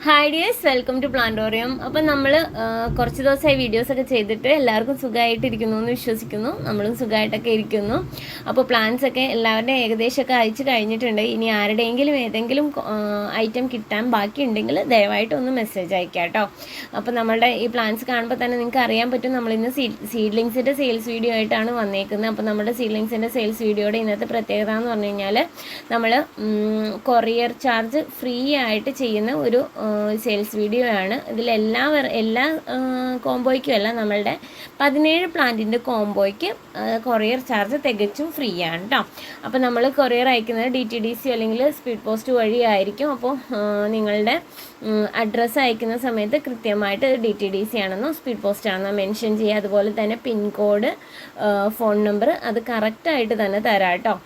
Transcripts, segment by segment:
Hi dears, welcome to Plantorium. അപ്പം നമ്മൾ കുറച്ച് ദിവസമായി വീഡിയോസൊക്കെ ചെയ്തിട്ട് എല്ലാവർക്കും സുഖമായിട്ടിരിക്കുന്നു എന്ന് വിശ്വസിക്കുന്നു. നമ്മളും സുഖമായിട്ടൊക്കെ ഇരിക്കുന്നു. അപ്പോൾ പ്ലാൻസൊക്കെ എല്ലാവരുടെയും ഏകദേശമൊക്കെ അയച്ചു കഴിഞ്ഞിട്ടുണ്ട്. ഇനി ആരുടെയെങ്കിലും ഏതെങ്കിലും ഐറ്റം കിട്ടാൻ ബാക്കിയുണ്ടെങ്കിൽ ദയവായിട്ട് ഒന്ന് മെസ്സേജ് അയക്കാം കേട്ടോ. അപ്പോൾ നമ്മളുടെ ഈ പ്ലാൻസ് കാണുമ്പോൾ തന്നെ നിങ്ങൾക്ക് അറിയാൻ പറ്റും നമ്മളിന്ന് സീഡ്ലിങ്സിൻ്റെ സെയിൽസ് വീഡിയോ ആയിട്ടാണ് വന്നേക്കുന്നത്. അപ്പോൾ നമ്മുടെ സീഡ്ലിങ്സിൻ്റെ സെയിൽസ് വീഡിയോയുടെ ഇന്നത്തെ പ്രത്യേകത എന്ന് പറഞ്ഞു കഴിഞ്ഞാൽ നമ്മൾ കൊറിയർ ചാർജ് ഫ്രീ ആയിട്ട് ചെയ്യുന്ന ഒരു സെയിൽസ് വീഡിയോ ആണ്. ഇതിലെല്ലാ കോംബോയ്ക്കും അല്ല, നമ്മളുടെ 17 പ്ലാന്റിൻ്റെ കോംബോയ്ക്ക് കൊറിയർ ചാർജ് തികച്ചും ഫ്രീ ആണ് കേട്ടോ. അപ്പോൾ നമ്മൾ കൊറിയർ അയക്കുന്നത് DTDC അല്ലെങ്കിൽ സ്പീഡ് പോസ്റ്റ് വഴി ആയിരിക്കും. അപ്പോൾ നിങ്ങളുടെ അഡ്രസ്സ് അയക്കുന്ന സമയത്ത് കൃത്യമായിട്ട് DTDC ആണെന്നോ സ്പീഡ് പോസ്റ്റ് ആണെന്നോ മെൻഷൻ ചെയ്യുക. അതുപോലെ തന്നെ പിൻകോഡ്, ഫോൺ നമ്പർ അത് കറക്റ്റായിട്ട് തന്നെ തരാം കേട്ടോ.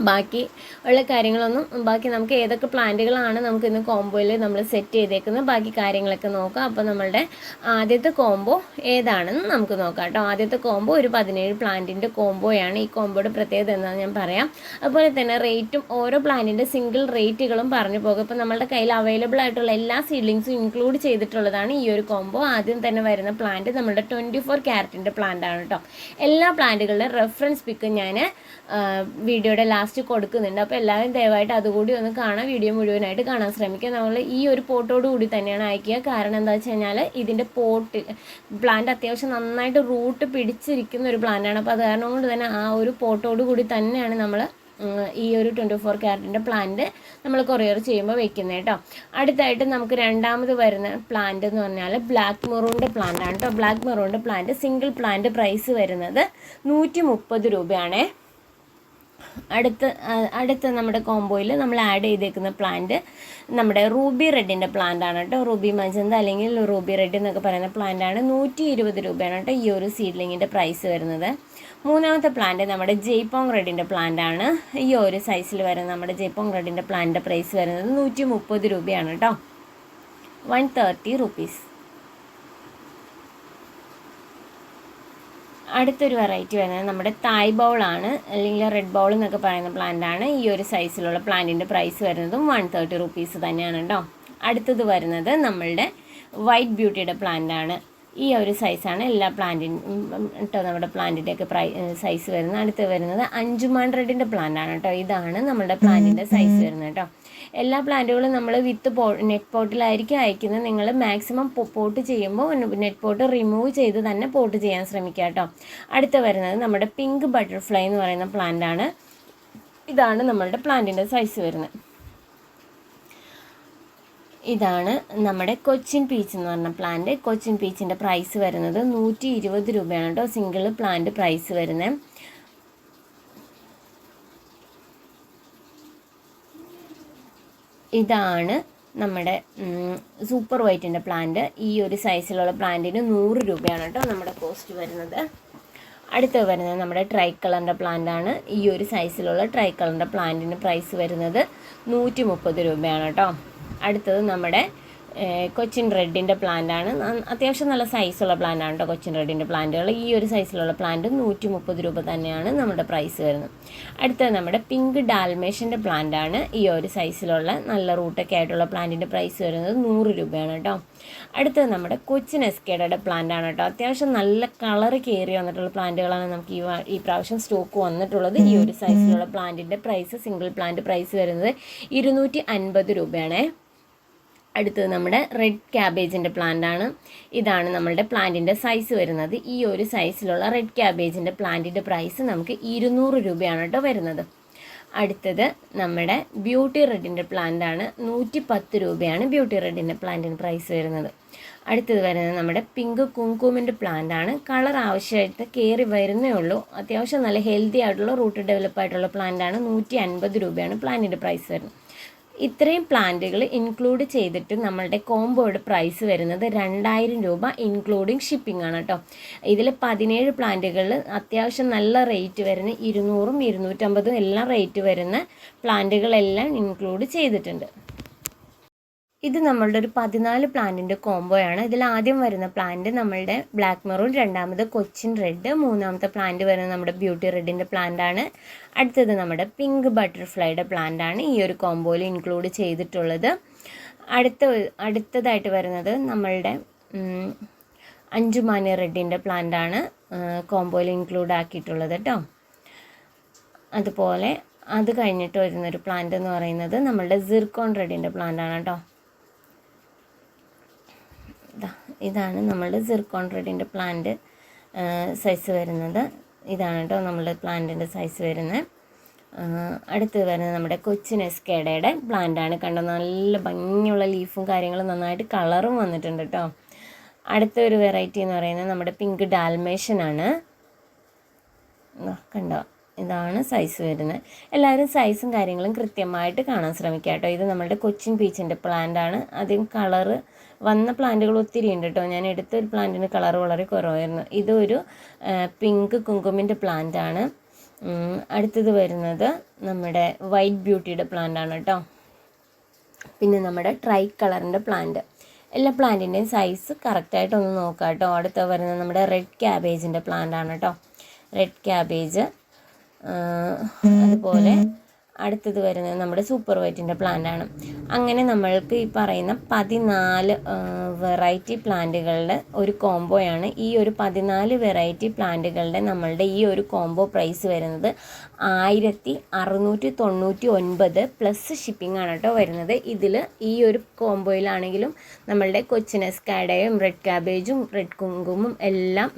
ബാക്കി ഉള്ള കാര്യങ്ങളൊന്നും ബാക്കി നമുക്ക് ഏതൊക്കെ പ്ലാന്റുകളാണ് നമുക്ക് ഇന്ന് കോംബോയിൽ നമ്മൾ സെറ്റ് ചെയ്തേക്കുന്നത് ബാക്കി കാര്യങ്ങളൊക്കെ നോക്കാം. അപ്പോൾ നമ്മളുടെ ആദ്യത്തെ കോംബോ ഏതാണെന്ന് നമുക്ക് നോക്കാം കേട്ടോ. ആദ്യത്തെ കോംബോ ഒരു 17 പ്ലാന്റിൻ്റെ കോംബോയാണ്. ഈ കോംബോയുടെ പ്രത്യേകത എന്താണെന്ന് ഞാൻ പറയാം. അതുപോലെ തന്നെ റേറ്റും ഓരോ പ്ലാന്റിൻ്റെ സിംഗിൾ റേറ്റുകളും പറഞ്ഞു പോകും. ഇപ്പോൾ നമ്മളുടെ കയ്യിൽ അവൈലബിൾ ആയിട്ടുള്ള എല്ലാ സീഡ്ലിങ്സും ഇൻക്ലൂഡ് ചെയ്തിട്ടുള്ളതാണ് ഈ ഒരു കോംബോ. ആദ്യം തന്നെ വരുന്ന പ്ലാന്റ് നമ്മുടെ 24 ക്യാരറ്റിൻ്റെ പ്ലാന്റ് ആണ് കേട്ടോ. എല്ലാ പ്ലാന്റുകളുടെ റെഫറൻസ് പിക്ക് ഞാൻ വീഡിയോയുടെ ലാസ്റ്റ് കൊടുക്കുന്നുണ്ട്. അപ്പോൾ എല്ലാവരും ദയവായിട്ട് അതുകൂടി ഒന്ന് കാണാം, വീഡിയോ മുഴുവനായിട്ട് കാണാൻ ശ്രമിക്കുക. നമ്മൾ ഈ ഒരു പോട്ടോട് കൂടി തന്നെയാണ് അയക്കുക. കാരണം എന്താ വെച്ച് കഴിഞ്ഞാൽ ഇതിൻ്റെ പ്ലാന്റ് അത്യാവശ്യം നന്നായിട്ട് റൂട്ട് പിടിച്ചിരിക്കുന്ന ഒരു പ്ലാന്റാണ്. അപ്പോൾ അത് കാരണം കൊണ്ട് തന്നെ ആ ഒരു പോട്ടോട് കൂടി തന്നെയാണ് നമ്മൾ ഈ ഒരു 24 ക്യാരറ്റിൻ്റെ പ്ലാന്റ് നമ്മൾ കൊറിയർ ചെയ്യുമ്പോൾ വെക്കുന്നത് കേട്ടോ. അടുത്തായിട്ട് നമുക്ക് രണ്ടാമത് വരുന്ന പ്ലാന്റ് എന്ന് പറഞ്ഞാൽ ബ്ലാക്ക് മെറൂണിൻ്റെ പ്ലാന്റ് ആണ് കേട്ടോ. ബ്ലാക്ക് മെറൂണിൻ്റെ പ്ലാന്റ് സിംഗിൾ പ്ലാന്റ് പ്രൈസ് വരുന്നത് 130 രൂപയാണേ. അടുത്ത നമ്മുടെ കോംബോയിൽ നമ്മൾ ആഡ് ചെയ്തേക്കുന്ന പ്ലാന്റ് നമ്മുടെ റൂബി റെഡിൻ്റെ പ്ലാന്റ് ആണ് കേട്ടോ. റൂബി മജന്ത അല്ലെങ്കിൽ റൂബി റെഡ് എന്നൊക്കെ പറയുന്ന പ്ലാന്റ് ആണ്. 120 രൂപയാണ് കേട്ടോ ഈ ഒരു സീഡ്ലിങ്ങിൻ്റെ പ്രൈസ് വരുന്നത്. മൂന്നാമത്തെ പ്ലാന്റ് നമ്മുടെ ജയ്പോങ് റെഡിൻ്റെ പ്ലാന്റ് ആണ്. ഈ ഒരു സൈസിൽ വരുന്ന നമ്മുടെ ജയ്പോങ് റെഡിൻ്റെ പ്ലാന്റിൻ്റെ പ്രൈസ് വരുന്നത് 130 രൂപയാണ് കേട്ടോ. 130 റുപ്പീസ്. അടുത്തൊരു വെറൈറ്റി വരുന്നത് നമ്മുടെ തായ് ബൗളാണ്, അല്ലെങ്കിൽ റെഡ് ബൗൾ എന്നൊക്കെ പറയുന്ന പ്ലാന്റാണ്. ഈ ഒരു സൈസിലുള്ള പ്ലാന്റിൻ്റെ പ്രൈസ് വരുന്നതും 130 റുപ്പീസ് തന്നെയാണ് കേട്ടോ. അടുത്തത് വരുന്നത് നമ്മളുടെ വൈറ്റ് ബ്യൂട്ടിയുടെ പ്ലാന്റാണ്. ഈ ഒരു സൈസാണ് എല്ലാ പ്ലാന്റിനും കേട്ടോ നമ്മുടെ പ്ലാന്റിൻ്റെയൊക്കെ സൈസ് വരുന്നത്. അടുത്ത് വരുന്നത് അഞ്ചുമാൻ റെഡിൻ്റെ പ്ലാന്റാണ് കേട്ടോ. ഇതാണ് നമ്മുടെ പ്ലാന്റിൻ്റെ സൈസ് വരുന്നത് കേട്ടോ. എല്ലാ പ്ലാന്റുകളും നമ്മൾ വിത്ത് നെറ്റ് പോട്ടിലായിരിക്കും അയക്കുന്നത്. നിങ്ങൾ മാക്സിമം പോട്ട് ചെയ്യുമ്പോൾ നെറ്റ് പോട്ട് റിമൂവ് ചെയ്ത് തന്നെ പോട്ട് ചെയ്യാൻ ശ്രമിക്കുക കേട്ടോ. അടുത്ത് വരുന്നത് നമ്മുടെ പിങ്ക് ബട്ടർഫ്ലൈ എന്ന് പറയുന്ന പ്ലാന്റാണ്. ഇതാണ് നമ്മളുടെ പ്ലാന്റിൻ്റെ സൈസ് വരുന്നത്. ഇതാണ് നമ്മുടെ കൊച്ചിൻ പീച്ച് എന്ന് പറഞ്ഞ പ്ലാന്റ്. കൊച്ചിൻ പീച്ചിൻ്റെ പ്രൈസ് വരുന്നത് 120 രൂപയാണ് കേട്ടോ സിംഗിൾ പ്ലാന്റ് പ്രൈസ് വരുന്നത്. ഇതാണ് നമ്മുടെ സൂപ്പർ വൈറ്റിൻ്റെ പ്ലാന്റ്. ഈ ഒരു സൈസിലുള്ള പ്ലാന്റിന് 100 രൂപയാണ് കേട്ടോ നമ്മുടെ കോസ്റ്റ് വരുന്നത്. അടുത്ത് വരുന്നത് നമ്മുടെ ട്രൈ കളറിൻ്റെ പ്ലാന്റ് ആണ്. ഈ ഒരു സൈസിലുള്ള ട്രൈ കളറിൻ്റെ പ്ലാന്റിന് പ്രൈസ് വരുന്നത് 130 രൂപയാണ് കേട്ടോ. അടുത്തത് നമ്മുടെ കൊച്ചിൻ റെഡിൻ്റെ പ്ലാന്റ് ആണ്. അത്യാവശ്യം നല്ല സൈസുള്ള പ്ലാന്റ് ആണ് കേട്ടോ കൊച്ചിൻ റെഡിൻ്റെ പ്ലാന്റുകൾ. ഈ ഒരു സൈസിലുള്ള പ്ലാന്റ് 130 രൂപ തന്നെയാണ് നമ്മുടെ പ്രൈസ് വരുന്നത്. അടുത്തത് നമ്മുടെ പിങ്ക് ഡാൽമേഷൻ്റെ പ്ലാന്റ് ആണ്. ഈ ഒരു സൈസിലുള്ള നല്ല റൂട്ടൊക്കെ ആയിട്ടുള്ള പ്ലാന്റിൻ്റെ പ്രൈസ് വരുന്നത് 100 രൂപയാണ് കേട്ടോ. അടുത്തത് നമ്മുടെ കൊച്ചിൻ എസ്കേഡയുടെ പ്ലാന്റ് ആണ് കേട്ടോ. അത്യാവശ്യം നല്ല കളറ് കയറി വന്നിട്ടുള്ള പ്ലാന്റുകളാണ് നമുക്ക് ഈ പ്രാവശ്യം സ്റ്റോക്ക് വന്നിട്ടുള്ളത്. ഈ ഒരു സൈസിലുള്ള പ്ലാന്റിൻ്റെ പ്രൈസ് സിംഗിൾ പ്ലാന്റ് പ്രൈസ് വരുന്നത് 250 രൂപയാണേ. അടുത്തത് നമ്മുടെ റെഡ് ക്യാബേജിൻ്റെ പ്ലാന്റ് ആണ്. ഇതാണ് നമ്മളുടെ പ്ലാന്റിൻ്റെ സൈസ് വരുന്നത്. ഈ ഒരു സൈസിലുള്ള റെഡ് ക്യാബേജിൻ്റെ പ്ലാന്റിൻ്റെ പ്രൈസ് നമുക്ക് 200 രൂപയാണ് കേട്ടോ വരുന്നത്. അടുത്തത് നമ്മുടെ ബ്യൂട്ടി റെഡിൻ്റെ പ്ലാന്റ് ആണ്. 110 രൂപയാണ് ബ്യൂട്ടി റെഡിൻ്റെ പ്ലാന്റിന് പ്രൈസ് വരുന്നത്. അടുത്തത് വരുന്നത് നമ്മുടെ പിങ്ക് കുങ്കുമിൻ്റെ പ്ലാന്റ് ആണ്. കളർ ആവശ്യമായിട്ട് കയറി വരുന്നേ ഉള്ളൂ. അത്യാവശ്യം നല്ല ഹെൽത്തി ആയിട്ടുള്ള റൂട്ട് ഡെവലപ്പ് ആയിട്ടുള്ള പ്ലാന്റ് ആണ്. 150 രൂപയാണ് പ്ലാന്റിൻ്റെ പ്രൈസ് വരുന്നത്. ഇത്രയും പ്ലാന്റുകൾ ഇൻക്ലൂഡ് ചെയ്തിട്ട് നമ്മളുടെ കോംബോയുടെ പ്രൈസ് വരുന്നത് 2000 രൂപ ഇൻക്ലൂഡിങ് ഷിപ്പിംഗ് ആണ് കേട്ടോ. ഇതിൽ 17 പ്ലാന്റുകളിൽ അത്യാവശ്യം നല്ല റേറ്റ് വരുന്ന 200ഉം 250ഉം എല്ലാം റേറ്റ് വരുന്ന പ്ലാന്റുകളെല്ലാം ഇൻക്ലൂഡ് ചെയ്തിട്ടുണ്ട്. ഇത് നമ്മളുടെ ഒരു 14 പ്ലാന്റിൻ്റെ കോംബോയാണ്. ഇതിൽ ആദ്യം വരുന്ന പ്ലാന്റ് നമ്മളുടെ ബ്ലാക്ക് മെറൂൺ, രണ്ടാമത് കൊച്ചിൻ റെഡ്, മൂന്നാമത്തെ പ്ലാന്റ് വരുന്നത് നമ്മുടെ ബ്യൂട്ടി റെഡിൻ്റെ പ്ലാന്റ് ആണ്. അടുത്തത് നമ്മുടെ പിങ്ക് ബട്ടർഫ്ലൈയുടെ പ്ലാന്റ് ആണ് ഈ ഒരു കോംബോയിൽ ഇൻക്ലൂഡ് ചെയ്തിട്ടുള്ളത്. അടുത്തതായിട്ട് വരുന്നത് നമ്മളുടെ അഞ്ചുമാനി റെഡിൻ്റെ പ്ലാന്റാണ് കോംബോയിൽ ഇൻക്ലൂഡ് ആക്കിയിട്ടുള്ളത് കേട്ടോ. അതുപോലെ അത് കഴിഞ്ഞിട്ട് വരുന്നൊരു പ്ലാന്റ് എന്ന് പറയുന്നത് നമ്മളുടെ സിർക്കോൺ റെഡിൻ്റെ പ്ലാന്റാണ് കേട്ടോ. ഇതാണ് നമ്മളുടെ സിർക്കോൺ റെഡിൻ്റെ പ്ലാന്റ് സൈസ് വരുന്നത്. ഇതാണ് കേട്ടോ നമ്മളുടെ പ്ലാന്റിൻ്റെ സൈസ് വരുന്നത്. അടുത്ത് വരുന്നത് നമ്മുടെ കൊച്ചിൻ എസ്കേഡയുടെ പ്ലാന്റാണ്. കണ്ടോ, നല്ല ഭംഗിയുള്ള ലീഫും കാര്യങ്ങളും നന്നായിട്ട് കളറും വന്നിട്ടുണ്ട് കേട്ടോ. അടുത്തൊരു വെറൈറ്റി എന്ന് പറയുന്നത് നമ്മുടെ പിങ്ക് ഡാൽമേഷനാണ്. കണ്ടോ, ഇതാണ് സൈസ് വരുന്നത്. എല്ലാവരും സൈസും കാര്യങ്ങളും കൃത്യമായിട്ട് കാണാൻ ശ്രമിക്കുക കേട്ടോ. ഇത് നമ്മുടെ കൊച്ചിൻ പീച്ചിൻ്റെ പ്ലാന്റാണ്. ആദ്യം കളറ് വന്ന പ്ലാന്റുകൾ ഒത്തിരി ഉണ്ട് കേട്ടോ. ഞാൻ എടുത്തൊരു പ്ലാന്റിന് കളർ വളരെ കുറവായിരുന്നു. ഇതൊരു പിങ്ക് കുങ്കുമിൻ്റെ പ്ലാന്റാണ്. അടുത്തത് വരുന്നത് നമ്മുടെ വൈറ്റ് ബ്യൂട്ടിയുടെ പ്ലാന്റാണ് കേട്ടോ. പിന്നെ നമ്മുടെ ട്രൈ കളറിൻ്റെ പ്ലാന്റ്. എല്ലാ പ്ലാന്റിൻ്റെയും സൈസ് കറക്റ്റായിട്ടൊന്ന് നോക്കാം കേട്ടോ. അടുത്ത വരുന്നത് നമ്മുടെ റെഡ് ക്യാബേജിൻ്റെ പ്ലാന്റാണ് കേട്ടോ. Red cabbage. അതുപോലെ അടുത്തത് വരുന്നത് നമ്മുടെ സൂപ്പർ വൈറ്റിൻ്റെ പ്ലാന്റാണ്. അങ്ങനെ നമ്മൾക്ക് ഈ പറയുന്ന 14 വെറൈറ്റി പ്ലാന്റുകളുടെ ഒരു കോംബോയാണ്. ഈ ഒരു 14 വെറൈറ്റി പ്ലാന്റുകളുടെ നമ്മളുടെ ഈ ഒരു കോംബോ പ്രൈസ് വരുന്നത് 1699 പ്ലസ് ഷിപ്പിംഗ് ആണ് കേട്ടോ വരുന്നത്. ഇതിൽ ഈ ഒരു കോംബോയിലാണെങ്കിലും നമ്മളുടെ കൊച്ചിൻ എസ്കാഡയും റെഡ് ക്യാബേജും റെഡ് കുങ്കുമും എല്ലാം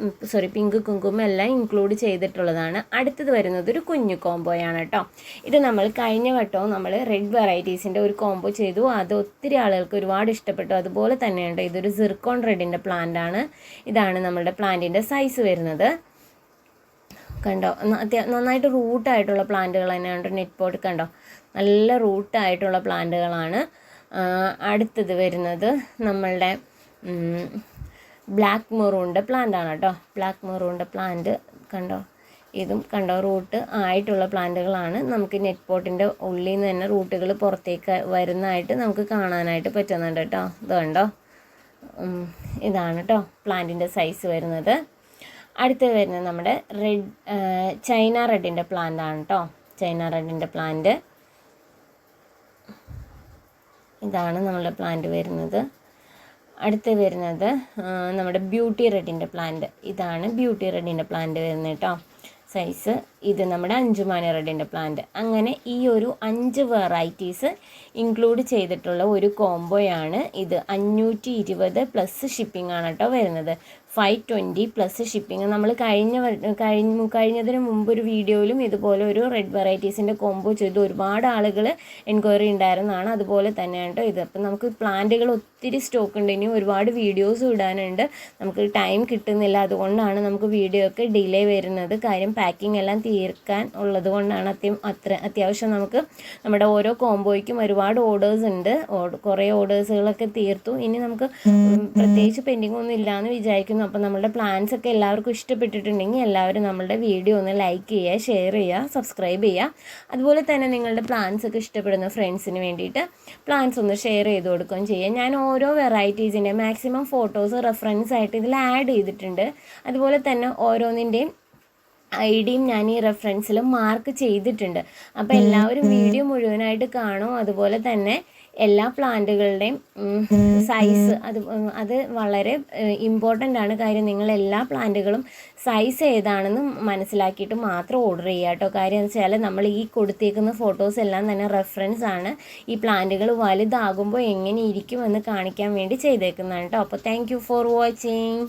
പിങ്ക് കുങ്കുമും എല്ലാം ഇൻക്ലൂഡ് ചെയ്തിട്ടുള്ളതാണ്. അടുത്തത് വരുന്നത് ഒരു കുഞ്ഞു കോംബോയാണ് കേട്ടോ. ഇത് നമ്മൾ കഴിഞ്ഞ വട്ടവും നമ്മൾ റെഡ് വെറൈറ്റീസിൻ്റെ ഒരു കോംബോ ചെയ്തു. അത് ഒത്തിരി ആളുകൾക്ക് ഒരുപാട് ഇഷ്ടപ്പെട്ടു. അതുപോലെ തന്നെയുണ്ട് ഇതൊരു സിർക്കോൺ റെഡിൻ്റെ പ്ലാന്റാണ്. ഇതാണ് നമ്മളുടെ പ്ലാന്റിൻ്റെ സൈസ് വരുന്നത്. കണ്ടോ, നന്നായിട്ട് റൂട്ടായിട്ടുള്ള പ്ലാന്റുകൾ തന്നെയാണ്. നെറ്റ് പോട്ട് കണ്ടോ, നല്ല റൂട്ടായിട്ടുള്ള പ്ലാന്റുകളാണ്. അടുത്തത് വരുന്നത് നമ്മളുടെ ബ്ലാക്ക് മെറൂണിൻ്റെ പ്ലാന്റാണ് കേട്ടോ. ബ്ലാക്ക് മെറൂണിൻ്റെ പ്ലാന്റ് കണ്ടോ, ഇതും കണ്ടോ റൂട്ട് ആയിട്ടുള്ള പ്ലാന്റുകളാണ്. നമുക്ക് നെറ്റ് പോട്ടിൻ്റെ ഉള്ളിൽ നിന്ന് തന്നെ റൂട്ടുകൾ പുറത്തേക്ക് വരുന്നതായിട്ട് നമുക്ക് കാണാനായിട്ട് പറ്റുന്നുണ്ട് കേട്ടോ. ഇത് കണ്ടോ, ഇതാണ് കേട്ടോ പ്ലാന്റിൻ്റെ സൈസ് വരുന്നത്. അടുത്തത് വരുന്നത് നമ്മുടെ ചൈന റെഡിൻ്റെ പ്ലാന്റ് ആണ് കേട്ടോ. ചൈന റെഡിൻ്റെ പ്ലാന്റ്. ഇതാണ് നമ്മളുടെ പ്ലാന്റ് വരുന്നത്. അടുത്ത് വരുന്നത് നമ്മുടെ ബ്യൂട്ടി റെഡിൻ്റെ പ്ലാന്റ്. ഇതാണ് ബ്യൂട്ടി റെഡിൻ്റെ പ്ലാന്റ് വരുന്നത് കേട്ടോ. സൈസ് ഇത് നമ്മുടെ അഞ്ചുമാനി റെഡിൻ്റെ പ്ലാന്റ്. അങ്ങനെ ഈ ഒരു 5 വെറൈറ്റീസ് ഇൻക്ലൂഡ് ചെയ്തിട്ടുള്ള ഒരു കോംബോയാണ് ഇത്. 520 പ്ലസ് ഷിപ്പിംഗ് ആണ് കേട്ടോ വരുന്നത്. 520 പ്ലസ് ഷിപ്പിംഗ്. നമ്മൾ കഴിഞ്ഞതിന് മുമ്പ് ഒരു വീഡിയോയിലും ഇതുപോലെ ഒരു റെഡ് വെറൈറ്റീസിൻ്റെ കോംബോ ചെയ്തു. ഒരുപാട് ആളുകൾ എൻക്വയറി ഉണ്ടായിരുന്നതാണ്. അതുപോലെ തന്നെയാണ് കേട്ടോ ഇത്. അപ്പം നമുക്ക് പ്ലാന്റുകൾ ഒത്തിരി സ്റ്റോക്ക് ഉണ്ട്. ഇനി ഒരുപാട് വീഡിയോസും ഇടാനുണ്ട്. നമുക്ക് ടൈം കിട്ടുന്നില്ല. അതുകൊണ്ടാണ് നമുക്ക് വീഡിയോ ഒക്കെ ഡിലേ വരുന്നത്. കാര്യം പാക്കിംഗ് എല്ലാം തീർക്കാൻ ഉള്ളത് കൊണ്ടാണ്. അത്യാവശ്യം നമുക്ക് നമ്മുടെ ഓരോ കോംബോയ്ക്കും ഒരുപാട് ഓർഡേഴ്സ് ഉണ്ട്. കുറേ ഓർഡേഴ്സുകളൊക്കെ തീർത്തു. ഇനി നമുക്ക് പ്രത്യേകിച്ച് പെൻഡിങ് ഒന്നും ഇല്ലയെന്ന് വിചാരിക്കുന്നു. അപ്പോൾ നമ്മുടെ പ്ലാൻസ് ഒക്കെ എല്ലാവർക്കും ഇഷ്ടപ്പെട്ടിട്ടുണ്ടെങ്കിൽ എല്ലാവരും നമ്മളുടെ വീഡിയോ ഒന്ന് ലൈക്ക് ചെയ്യുക, ഷെയർ ചെയ്യുക, സബ്സ്ക്രൈബ് ചെയ്യുക. അതുപോലെ തന്നെ നിങ്ങളുടെ പ്ലാൻസ് ഒക്കെ ഇഷ്ടപ്പെടുന്ന ഫ്രണ്ട്സിന് വേണ്ടിയിട്ട് പ്ലാൻസ് ഒന്ന് ഷെയർ ചെയ്ത് കൊടുക്കുകയും ചെയ്യുക. ഞാൻ ഓരോ വെറൈറ്റീസിൻ്റെ മാക്സിമം ഫോട്ടോസ് റെഫറൻസ് ആയിട്ട് ഇതിൽ ആഡ് ചെയ്തിട്ടുണ്ട്. അതുപോലെ തന്നെ ഓരോന്നിൻ്റെയും ഐഡിയും ഞാൻ ഈ റെഫറൻസിൽ മാർക്ക് ചെയ്തിട്ടുണ്ട്. അപ്പോൾ എല്ലാവരും വീഡിയോ മുഴുവനായിട്ട് കാണും. അതുപോലെ തന്നെ എല്ലാ പ്ലാന്റുകളുടെയും സൈസ് അത് വളരെ ഇമ്പോർട്ടൻ്റ് ആണ്. കാര്യം നിങ്ങൾ എല്ലാ പ്ലാന്റുകളും സൈസ് ഏതാണെന്ന് മനസ്സിലാക്കിയിട്ട് മാത്രം ഓർഡർ ചെയ്യുക കേട്ടോ. കാര്യം എന്ന് വെച്ചാൽ നമ്മൾ ഈ കൊടുത്തേക്കുന്ന ഫോട്ടോസ് എല്ലാം തന്നെ റെഫറൻസ് ആണ്. ഈ പ്ലാന്റുകൾ വലുതാകുമ്പോൾ എങ്ങനെ ഇരിക്കുമെന്ന് കാണിക്കാൻ വേണ്ടി ചെയ്തേക്കുന്നതാണ് കേട്ടോ. അപ്പോൾ താങ്ക് യു ഫോർ വാച്ചിങ്.